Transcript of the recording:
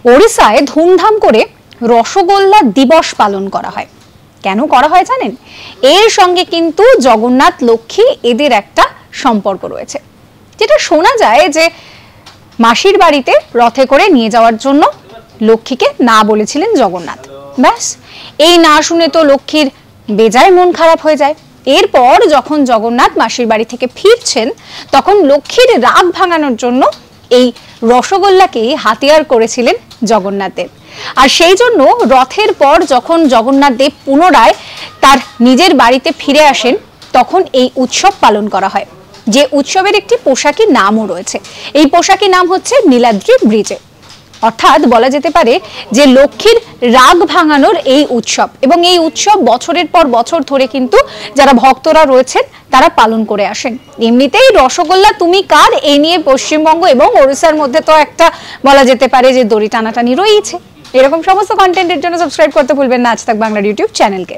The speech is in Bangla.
ওড়িশায় ধুমধাম করে রসগোল্লা দিবস পালন করা হয়। কেন করা হয় জানেন? এর সঙ্গে কিন্তু জগন্নাথ লক্ষ্মী এদের একটা সম্পর্ক রয়েছে। যেটা শোনা যায় যে মাসির বাড়িতে রথে করে নিয়ে যাওয়ার জন্য লক্ষ্মীকে না বলেছিলেন জগন্নাথ। ব্যাস এই না শুনে তো লক্ষ্মীর বেজায় মন খারাপ হয়ে যায়। এরপর যখন জগন্নাথ মাসির বাড়ি থেকে ফিরছেন তখন লক্ষ্মীর রাগ ভাঙানোর জন্য এই রসগোল্লাকে হাতিয়ার করেছিলেন জগন্নাথ দেব। আর সেই জন্য রথের পর যখন জগন্নাথ দেব পুনরায় তার নিজের বাড়িতে ফিরে আসেন তখন এই উৎসব পালন করা হয়, যে উৎসবের একটি পোশাকি নামও রয়েছে। এই পোশাকি নাম হচ্ছে নীলাদ্রি ব্রিজে। অর্থাৎ বলা যেতে পারে যে লক্ষ্মীর রাগ ভাঙানোর এই উৎসব, এবং এই উৎসব বছরের পর বছর ধরে কিন্তু যারা ভক্তরা রয়েছেন তারা পালন করে আসেন। এমনিতেই রসগোল্লা তুমি কার এই নিয়ে পশ্চিমবঙ্গ এবং ওড়িশার মধ্যে তো একটা বলা যেতে পারে যে দড়ি টানাটানি রয়েছে। এরকম সমস্ত কন্টেন্টের জন্য সাবস্ক্রাইব করতে ভুলবেন না আজ তাক বাংলার ইউটিউব চ্যানেলকে।